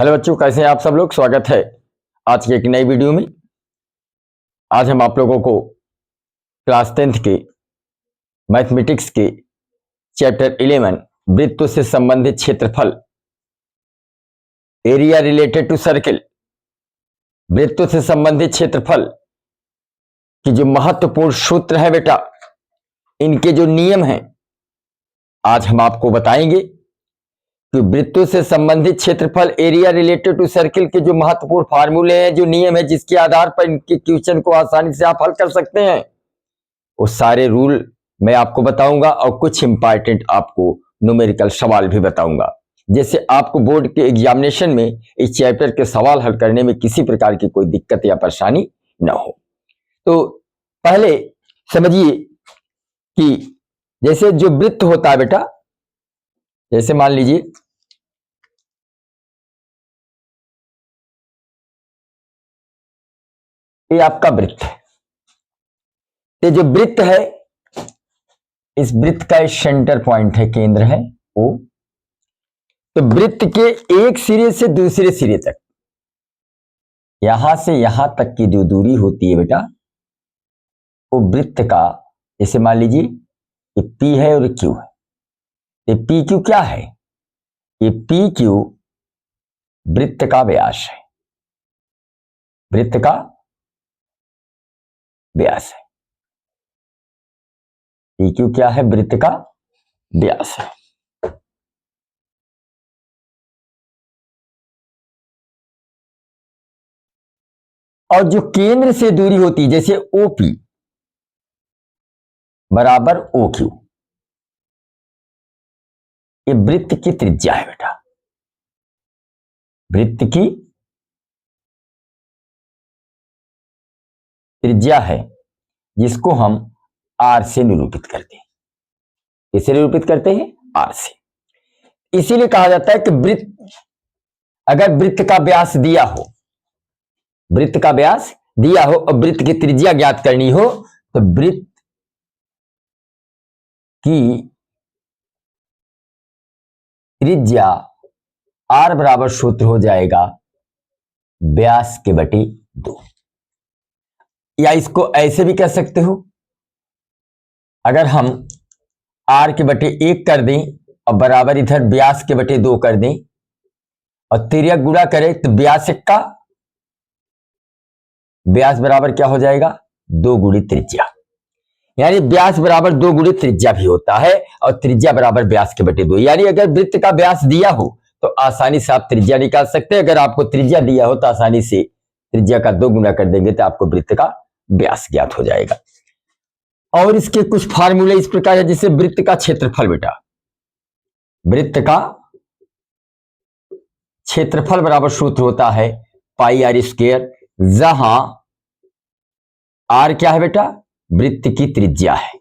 Hello बच्चों, कैसे हैं आप सब लोग। स्वागत है आज की एक नई वीडियो में। आज हम आप लोगों को क्लास 10th के मैथमेटिक्स के चैप्टर 11 वृत्तों से संबंधित क्षेत्रफल, एरिया रिलेटेड टू सर्किल, वृत्तों से संबंधित क्षेत्रफल की जो महत्वपूर्ण सूत्र है बेटा, इनके जो नियम हैं, आज हम आपको बताएंगे कि वृत्तों से संबंधित क्षेत्रफल, एरिया रिलेटेड टू सर्किल के जो महत्वपूर्ण फार्मूले हैं, जो नियम है, जिसके आधार पर इनके क्वेश्चन को आसानी से आप हल कर सकते हैं, वो सारे रूल मैं आपको बताऊंगा और कुछ इंपॉर्टेंट आपको न्यूमेरिकल सवाल भी बताऊंगा, जैसे आपको बोर्ड के एग्जामिनेशन में इस चैप्टर के सवाल हल करने में किसी प्रकार की कोई दिक्कत या परेशानी न हो। तो पहले समझिए कि जैसे जो वृत्त होता है बेटा, जैसे मान लीजिए ये आपका वृत्त है। ये जो वृत्त है, इस वृत्त का सेंटर पॉइंट है, केंद्र है O। तो वृत्त के एक सिरे से दूसरे सिरे तक, यहां से यहां तक की जो दूरी होती है बेटा, वो वृत्त का, जैसे मान लीजिए ये P है और Q है। ये PQ क्या है? ये PQ वृत्त का व्यास है, वृत्त का व्यास है। PQ क्या है? वृत्त का व्यास है। और जो केंद्र से दूरी होती है, जैसे OP बराबर OQ, ये वृत्त की त्रिज्या है बेटा, वृत्त की त्रिज्या है, जिसको हम R से निरूपित करते हैं। किससे निरूपित करते हैं? R से। इसीलिए कहा जाता है कि वृत्त, अगर वृत्त का व्यास दिया हो, वृत्त का व्यास दिया हो और वृत्त की त्रिज्या ज्ञात करनी हो, तो वृत्त की त्रिज्या R बराबर सूत्र हो जाएगा व्यास के बटे 2। या इसको ऐसे भी कह सकते हो, अगर हम R के बटे 1 कर दें और बराबर इधर व्यास के बटे 2 कर दें और तिर्यक गुणा करें, तो व्यास का व्यास बराबर क्या हो जाएगा? 2 गुणित त्रिज्या। यानी व्यास बराबर 2 गुणित त्रिज्या भी होता है और त्रिज्या बराबर व्यास के बटे 2। यानी अगर वृत्त का व्यास दिया हो तो आसानी से आप त्रिज्या निकाल सकते हैं। अगर आपको त्रिज्या दिया हो तो आसानी से त्रिज्या का 2 गुना कर देंगे तो आपको वृत्त का व्यास ज्ञात हो जाएगा। और इसके कुछ फार्मूले इस प्रकार है, जैसे वृत्त का क्षेत्रफल बेटा, वृत्त का क्षेत्रफल बराबर सूत्र होता है पाई आर स्क्वायर, जहां आर क्या है बेटा? वृत्त की त्रिज्या है,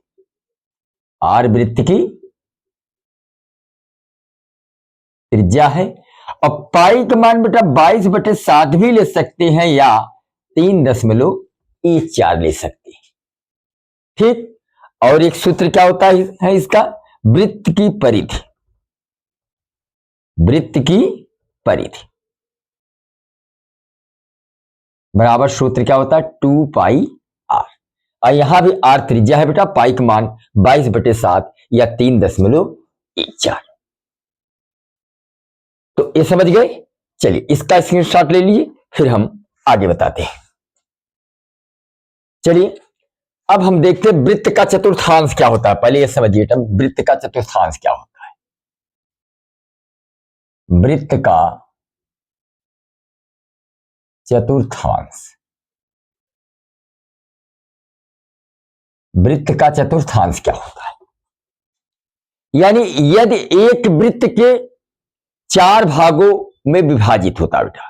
आर वृत्त की त्रिज्या है। और पाई का मान बेटा 22/7 भी ले सकते हैं या 3.14 ले सकते हैं। ठीक। और एक सूत्र क्या होता है इसका? वृत्त की परिधि, वृत्त की परिधि बराबर सूत्र क्या होता है? 2 पाई आर। और यहां भी आर त्रिज्या है बेटा, पाई का मान 22/7 या 3.14। तो ये समझ गए? चलिए इसका स्क्रीनशॉट ले लीजिए, फिर हम आगे बताते हैं। चलिए अब हम देखते हैं वृत्त का चतुर्थांश क्या होता है। पहले ये समझिए वृत्त का चतुर्थांश क्या होता है। वृत्त का चतुर्थांश, वृत्त का चतुर्थांश क्या होता है? यानी यदि एक वृत्त के 4 भागों में विभाजित होता है बेटा,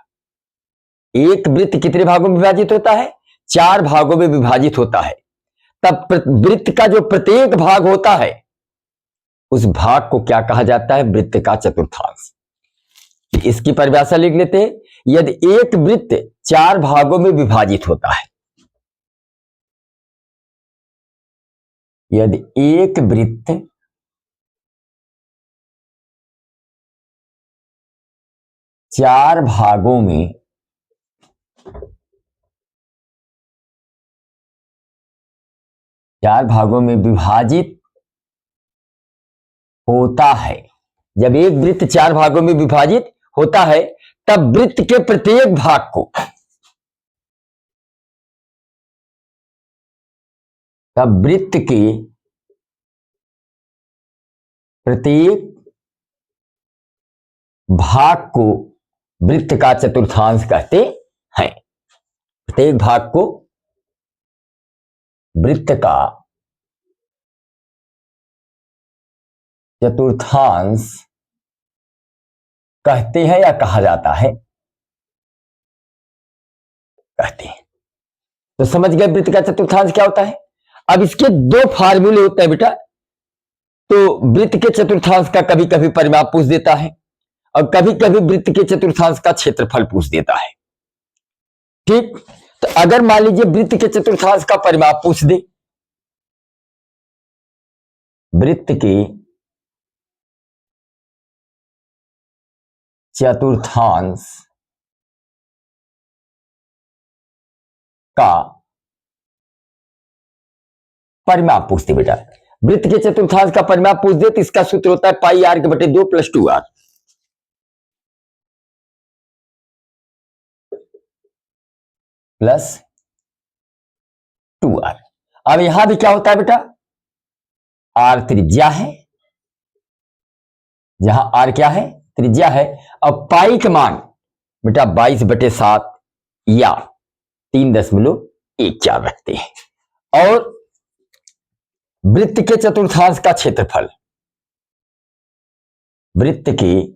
एक वृत्त कितने भागों में विभाजित होता है? 4 भागों में विभाजित होता है, तब वृत्त का जो प्रत्येक भाग होता है, उस भाग को क्या कहा जाता है? वृत्त का चतुर्थांश। इसकी परिभाषा लिख लेते हैं। यदि एक वृत्त 4 भागों में विभाजित होता है, यदि एक वृत्त चार भागों में विभाजित होता है। जब एक वृत्त चार भागों में विभाजित होता है तब वृत्त के प्रत्येक भाग को वृत्त का चतुर्थांश कहते हैं। प्रत्येक भाग को वृत्त का चतुर्थांश कहते हैं या कहा जाता है, कहते हैं। तो समझ गए वृत्त का चतुर्थांश क्या होता है। अब इसके दो फार्मूले होते हैं बेटा। तो वृत्त के चतुर्थांश का कभी कभी परिमाप पूछ देता है और कभी कभी वृत्त के चतुर्थांश का क्षेत्रफल पूछ देता है। ठीक, तो अगर मान लीजिए वृत्त के चतुर्थांश का परिमाप पूछ दे, वृत्त के चतुर्थांश का परिमाप पूछते बेटा, वृत्त के चतुर्थांश का परिमाप पूछ दे तो इसका सूत्र होता है पाई आर के बटे 2 + 2r। Plus 2r। अब यहां भी क्या होता है बेटा, r त्रिज्या है, जहां r क्या है, त्रिज्या है। अब पाई का मान बेटा 22/7 या 3.14 रखते हैं। और वृत्त के चतुर्थांश का क्षेत्रफल, वृत्त के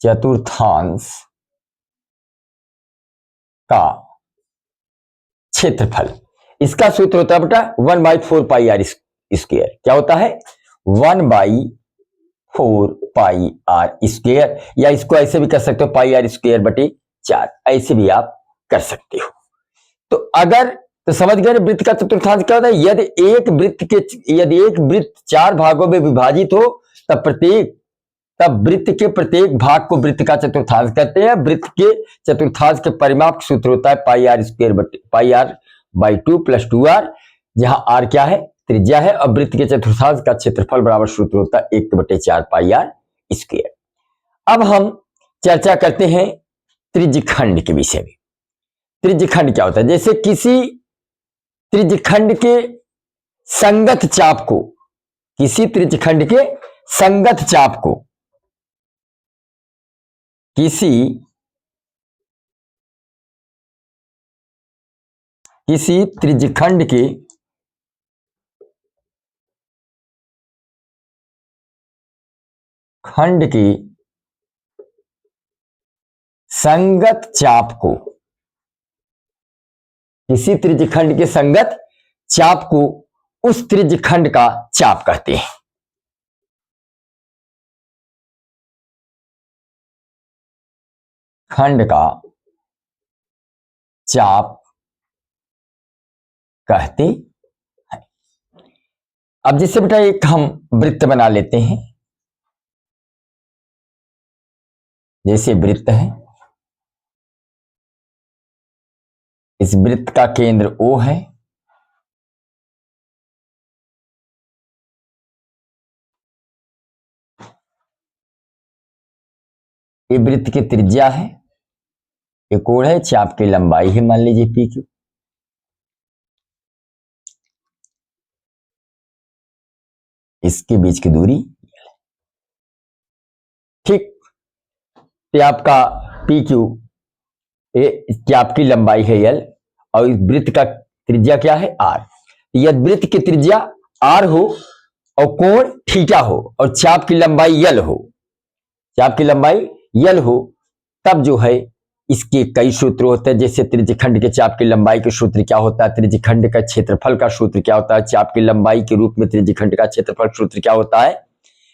चतुर्थांश का क्षेत्रफल, इसका सूत्र होता है बेटा 1/4 पाई आर स्क्वायर। क्या होता है, 1/4 पाई आर स्क्वायर, या इसको ऐसे भी कर सकते हो पाई आर स्क्वायर बटे 4, ऐसे भी आप कर सकते हो। तो अगर तो समझ गए वृत्त का चतुर्थांश क्या होता है। यदि एक वृत्त चार भागों में विभाजित हो तब वृत्त के प्रत्येक भाग को वृत्त का चतुर्थांश कहते हैं। वृत्त के चतुर्थांश के परिमाप सूत्र होता है पाई आर स्क्वायर बटे पाई आर बाई 2 + 2r, जहां r क्या है, त्रिज्या है। और वृत्त के चतुर्थांश का क्षेत्रफल बराबर सूत्र होता है 1/4 पाई आर स्क्वायर। अब हम चर्चा करते हैं त्रिज्यखंड के विषय में। त्रिज्यखंड क्या होता है, जैसे किसी त्रिज्यखंड के संगत चाप को, किसी त्रिज्यखंड के संगत चाप को किसी त्रिज्यखंड के संगत चाप को, किसी त्रिज्यखंड के संगत चाप को उस त्रिज्यखंड का चाप कहते हैं। खंड का चाप कहते हैं। अब जैसे बेटा एक हम वृत्त बना लेते हैं, जैसे वृत्त है, इस वृत्त का केंद्र O है, ये वृत्त की त्रिज्या है, ये कोण है, चाप की लंबाई है मान लीजिए PQ। इसके बीच की दूरी ठीक, तो आपका PQ, ये चाप की लंबाई है L और इस वृत्त का त्रिज्या क्या है R। यदि वृत्त की त्रिज्या R हो और कोण थीटा हो और चाप की लंबाई L हो, चाप की लंबाई L हो, तब जो है इसके कई सूत्र होते हैं। जैसे त्रिज्यखंड के चाप की लंबाई के सूत्र क्या होता है, त्रिज्यखंड का क्षेत्रफल का सूत्र क्या होता है, चाप की लंबाई के रूप में त्रिज्यखंड का क्षेत्रफल सूत्र क्या होता है,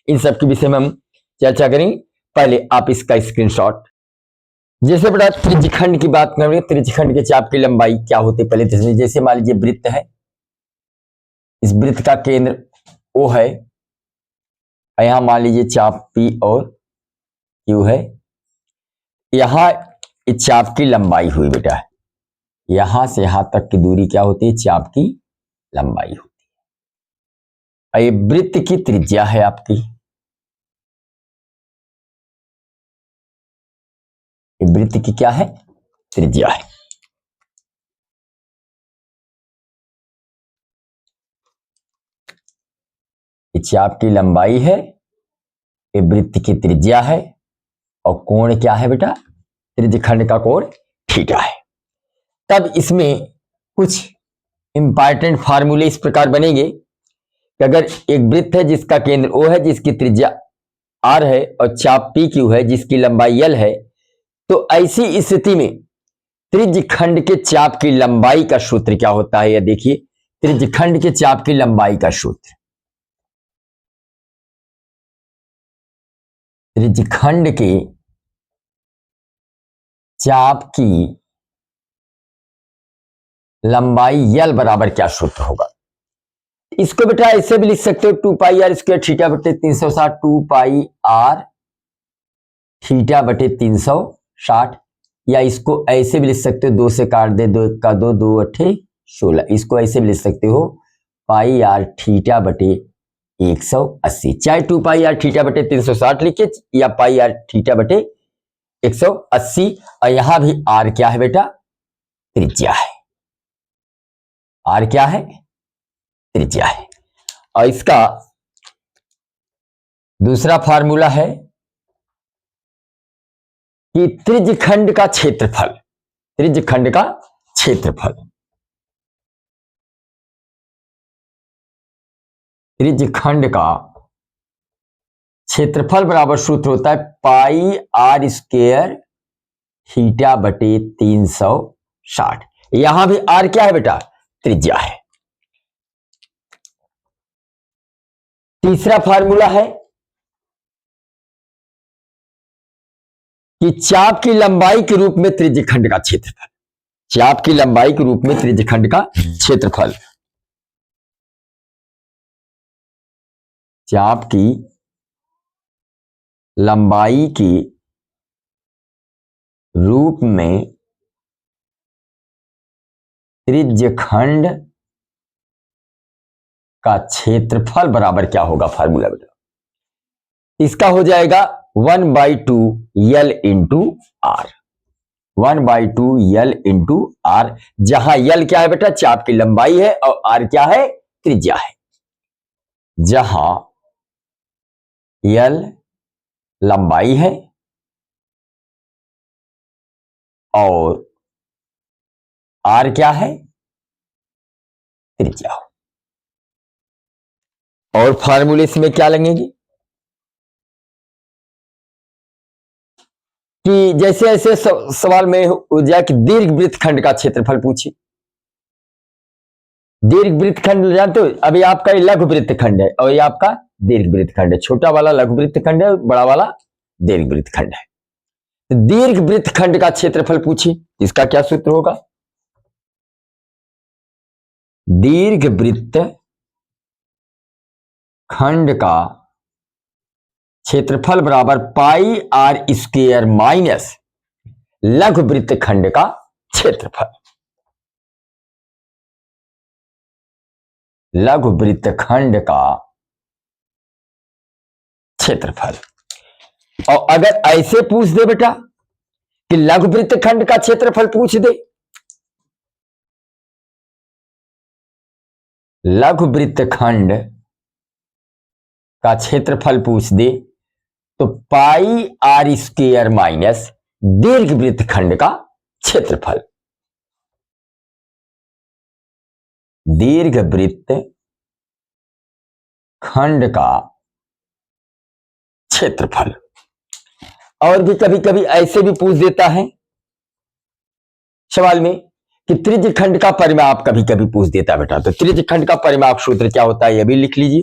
इन सब के विषय में हम चर्चा करेंगे। पहले आप इसका स्क्रीनशॉट, जैसे बेटा त्रिज्यखंड की बात करें, त्रिज्यखंड के चाप की लंबाई क्या होती है पहले जैसे मान लीजिए वृत्त है, इस वृत्त का केंद्र O है, यहां मान लीजिए चाप P और क्यू है। यहां इस चाप की लंबाई हुई बेटा, यहां से यहां तक की दूरी क्या होती है, चाप की लंबाई होती है। ये वृत्त की त्रिज्या है आपकी, ये वृत्त की क्या है, त्रिज्या है। ये चाप की लंबाई है, ये वृत्त की त्रिज्या है, और कोण क्या है बेटा, त्रिज्यखंड का कोण थीटा है। तब इसमें कुछ इंपॉर्टेंट फार्मूले इस प्रकार बनेंगे कि अगर एक वृत्त है जिसका केंद्र O है, जिसकी त्रिज्या R है, और चाप PQ है जिसकी लंबाई L है, तो ऐसी स्थिति में त्रिज्यखंड के चाप की लंबाई का सूत्र क्या होता है, यह देखिए। त्रिज्यखंड के चाप की लंबाई का सूत्र, त्रिज्यखंड के चाप की लंबाई L बराबर क्या सूत्र होगा। इसको बेटा ऐसे भी लिख सकते हो, 2πr² थीटा बटे 360, 2πr थीटा बटे 360, या इसको ऐसे भी लिख सकते हो, 2 से काट दे, 2 का 2, 2 अट्ठे 16, इसको ऐसे भी लिख सकते हो, πr थीटा बटे 180, चाहे 2πr थीटा बटे 360 लिखे या πr थीटा बटे 180। और यहां भी r क्या है बेटा, त्रिज्या है, r क्या है, त्रिज्या है। और इसका दूसरा फार्मूला है कि त्रिज्यखंड का क्षेत्रफल, त्रिज्यखंड का क्षेत्रफल, त्रिज्यखंड का क्षेत्रफल बराबर सूत्र होता है πr² थीटा बटे 360। यहां भी r क्या है बेटा, त्रिज्या है। तीसरा फार्मूला है कि चाप की लंबाई के रूप में त्रिज्यखंड का क्षेत्रफल, चाप की लंबाई के रूप में त्रिज्यखंड का क्षेत्रफल, चाप की लंबाई के रूप में त्रिज्यखंड का क्षेत्रफल बराबर क्या होगा, फार्मूला बेटा, इसका हो जाएगा 1/2 L into R, 1/2 L into R, जहां L क्या है बेटा, चाप की लंबाई है, और R क्या है, त्रिज्या है। जहां L लंबाई है और R क्या है, त्रिज्या। और फार्मूले में क्या लगेंगे कि जैसे ऐसे सवाल में हो जाए कि दीर्घ वृत्तखंड का क्षेत्रफल पूछिए। दीर्घ वृत्तखंड जानते हो, अभी आपका ये लघु वृत्तखंड है और ये आपका दीर्घ वृत्तखंड है, छोटा वाला लघु वृत्तखंड है, बड़ा वाला दीर्घ वृत्तखंड है। दीर्घ वृत्तखंड का क्षेत्रफल पूछिए, इसका क्या सूत्र होगा, दीर्घ वृत्तखंड का क्षेत्रफल बराबर πr² माइनस लघु वृत्तखंड का क्षेत्रफल, लघु वृत्तखंड का क्षेत्रफल। और अगर ऐसे पूछ दे बेटा कि लघु वृत्तखंड का क्षेत्रफल पूछ दे, लघु वृत्तखंड का क्षेत्रफल पूछ दे, तो πr² माइनस दीर्घ वृत्तखंड का क्षेत्रफल, दीर्घ वृत्तखंड का क्षेत्रफल। और भी कभी कभी ऐसे भी पूछ देता है सवाल में कि त्रिज्यखंड का परिमाप, कभी कभी पूछ देता है बेटा, तो त्रिज्यखंड का परिमाप सूत्र क्या होता है, यह भी लिख लीजिए।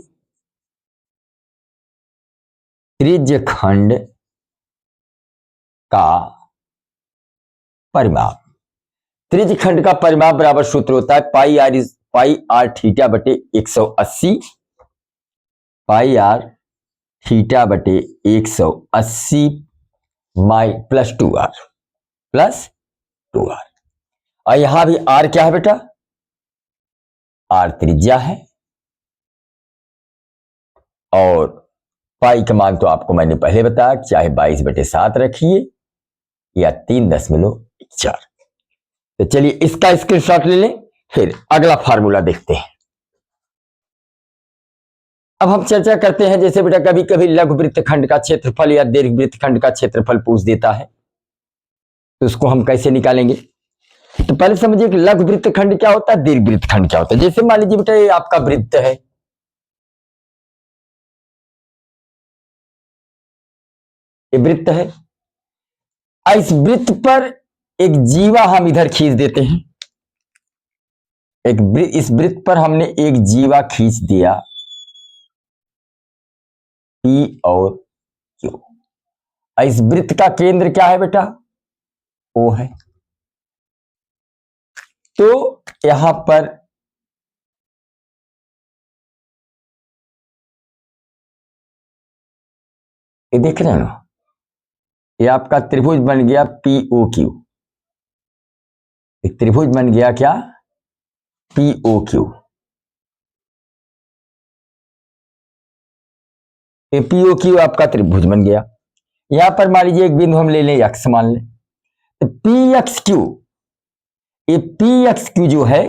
त्रिज्यखंड का परिमाप, त्रिज्यखंड का परिमाप बराबर सूत्र होता है πr थीटा बटे 180, πr थीटा बटे 180 माई प्लस 2r प्लस 2r। और यहां भी r क्या है बेटा, r त्रिज्या है, और पाई का मान तो आपको मैंने पहले बताया, चाहे 22/7 रखिए या 3.4। तो चलिए इसका स्क्रीनशॉट ले लें, फिर अगला फार्मूला देखते हैं। अब हम चर्चा करते हैं, जैसे बेटा कभी कभी लघु वृत्तखंड का क्षेत्रफल या दीर्घ वृत्तखंड का क्षेत्रफल पूछ देता है, तो उसको हम कैसे निकालेंगे। तो पहले समझिए कि लघु वृत्तखंड क्या होता है, दीर्घ वृत्तखंड क्या होता है। जैसे मान लीजिए बेटा ये आपका वृत्त है, ये वृत्त है, इस वृत्त पर एक जीवा हम इधर खींच देते हैं, इस वृत्त पर हमने एक जीवा खींच दिया P और Q। इस वृत्त का केंद्र क्या है बेटा, O है। तो यहां पर ये देख रहे हैं ना, ये आपका त्रिभुज बन गया POQ। एक त्रिभुज बन गया क्या, POQ। ये POQ आपका त्रिभुज बन गया। यहां पर मान लीजिए एक बिंदु हम ले लें, x मान लें, तो PXQ, ये PXQ जो है,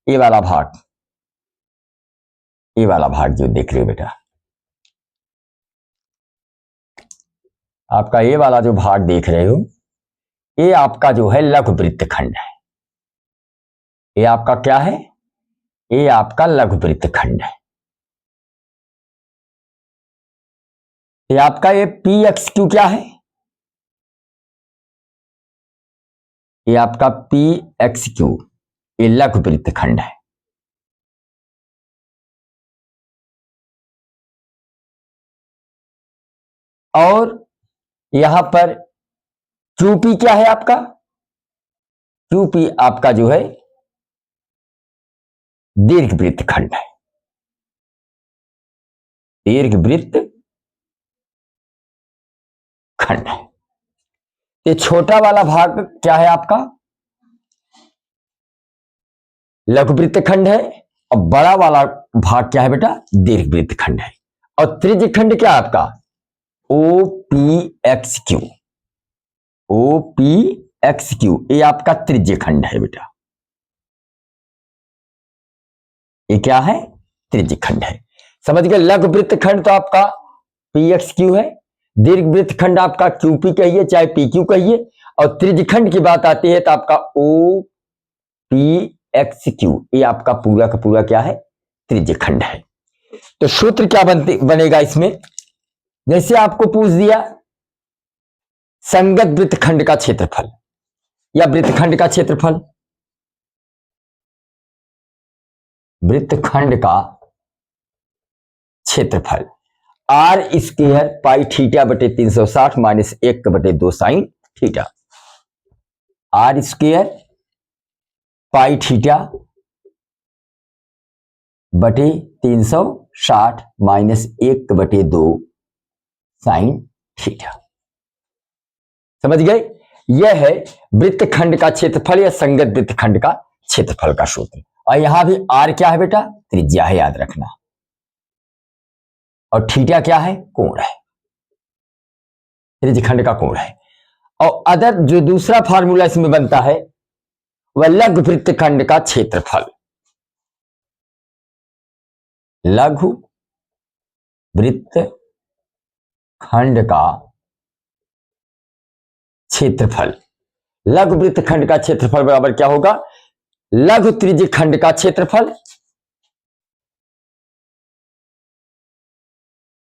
ये वाला भाग, ये वाला भाग जो देख रहे हो बेटा, आपका ये वाला जो भाग देख रहे हो, ये आपका जो है लघु वृत्तखंड है। ये आपका क्या है, ये आपका लघु वृत्तखंड है। ये आपका ये PXQ क्या है, ये आपका PXQ, ये लघु वृत्तखंड है। और यहां पर QP क्या है आपका, QP आपका जो है दीर्घ वृत्तखंड है, दीर्घ वृत्त खंड है। ये छोटा वाला भाग क्या है आपका, लघु वृत्तखंड है, और बड़ा वाला भाग क्या है बेटा, दीर्घ वृत्तखंड है। और त्रिज्य खंड क्या है आपका, OPXQ, OPXQ, ये आपका त्रिज्य खंड है बेटा। ये क्या है, त्रिज्य खंड है। समझ गए, लघु वृत्तखंड तो आपका PXQ है, दीर्घ वृत्तखंड आपका QP कहिए चाहे PQ कहिए, और त्रिज्यखंड की बात आती है तो आपका OPXQ, ये आपका पूरा का पूरा क्या है, त्रिज्यखंड है। तो सूत्र क्या बनेगा इसमें, जैसे आपको पूछ दिया संगत वृत्तखंड का क्षेत्रफल या वृत्तखंड का क्षेत्रफल, वृत्तखंड का क्षेत्रफल R² पाई थीटा बटे 360 माइनस 1/2 साइन थीटा, R² पाई थीटा बटे 360 माइनस 1/2 साइन थीटा। समझ गए, यह है वृत्तखंड का क्षेत्रफल या संगत वृत्तखंड का क्षेत्रफल का सूत्र। और यहां भी R क्या है बेटा, त्रिज्या है, याद रखना, और थीटा क्या है, कोण है, त्रिज्यखंड का कोण है। और अदर जो दूसरा फार्मूला इसमें बनता है वह लघु वृत्तखंड का क्षेत्रफल, लघु वृत्तखंड का क्षेत्रफल। लघु वृत्तखंड का क्षेत्रफल बराबर क्या होगा, लघु त्रिज्यखंड का क्षेत्रफल,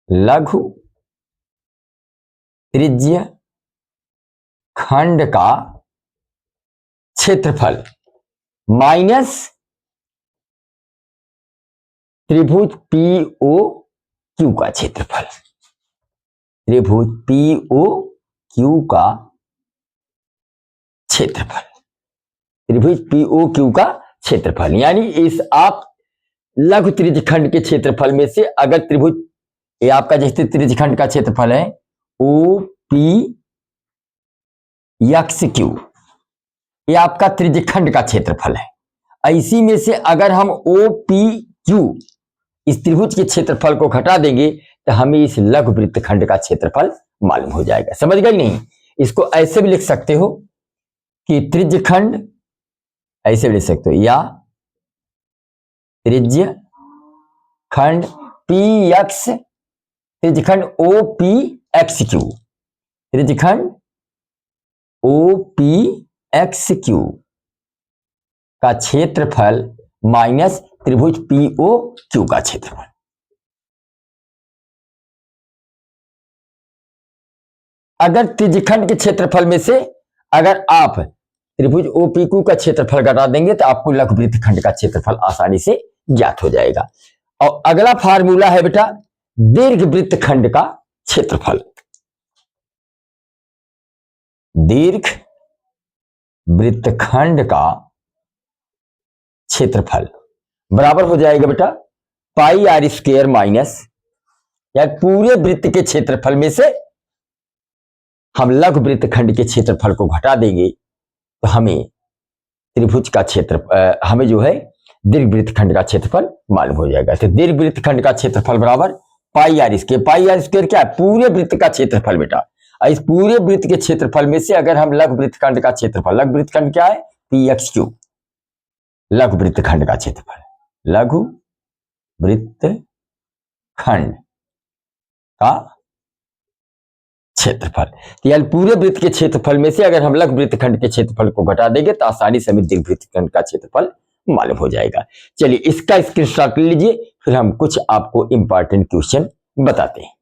लघु त्रिज्य खंड का क्षेत्रफल माइनस त्रिभुज POQ का क्षेत्रफल, त्रिभुज POQ का क्षेत्रफल, त्रिभुज POQ का क्षेत्रफल। यानी इस आप लघु त्रिज्यखंड के क्षेत्रफल में से अगर त्रिभुज, ये आपका जैसे त्रिज्यखंड का क्षेत्रफल है OPQQ, यक्स क्यू, ये आपका त्रिज्यखंड का क्षेत्रफल है। इसी में से अगर हम ओ पी क्यू इस त्रिभुज के क्षेत्रफल को घटा देंगे तो हमें इस लघु वृत्तखंड का क्षेत्रफल मालूम हो जाएगा। समझ गए नहीं? इसको ऐसे भी लिख सकते हो कि त्रिज्यखंड, ऐसे भी लिख सकते हो, या त्रिज्यखंड पी एक्स, त्रिज्यखंड ओ पी एक्स क्यू, त्रिज्यखंड ओ पी एक्स क्यू का क्षेत्रफल माइनस त्रिभुज पी ओ क्यू का क्षेत्रफल। अगर त्रिज्यखंड के क्षेत्रफल में से अगर आप त्रिभुज ओ पी क्यू का क्षेत्रफल घटा देंगे तो आपको लघु वृत्तखंड का क्षेत्रफल आसानी से ज्ञात हो जाएगा। और अगला फार्मूला है बेटा दीर्घ वृत्तखंड का क्षेत्रफल। दीर्घ वृत्तखंड का क्षेत्रफल बराबर हो जाएगा बेटा पाई आर स्क्वायर माइनस, या पूरे वृत्त के क्षेत्रफल में से हम लघु वृत्तखंड के क्षेत्रफल को घटा देंगे तो हमें त्रिभुज का क्षेत्र हमें जो है दीर्घ वृत्तखंड का क्षेत्रफल मालूम हो जाएगा। तो दीर्घ वृत्तखंड का क्षेत्रफल बराबर pi r square. Pi r square क्या है? पूरे वृत्त का क्षेत्रफल बेटा। इस पूरे वृत्त के क्षेत्रफल में से अगर हम लघु वृत्तखंड का क्षेत्रफल, लघु वृत्तखंड क्या है? पी एक्स क्यू, लघु वृत्तखंड का क्षेत्रफल, लघु वृत्तखंड का क्षेत्रफल। तो यानी पूरे वृत्त के क्षेत्रफल में से अगर हम लघु वृत्तखंड के क्षेत्रफल को घटा देंगे तो आसानी से हमें दीर्घ वृत्तखंड का क्षेत्रफल मालूम हो जाएगा। चलिए इसका स्क्रीनशॉट ले लीजिए, फिर हम कुछ आपको इंपॉर्टेंट क्वेश्चन बताते हैं।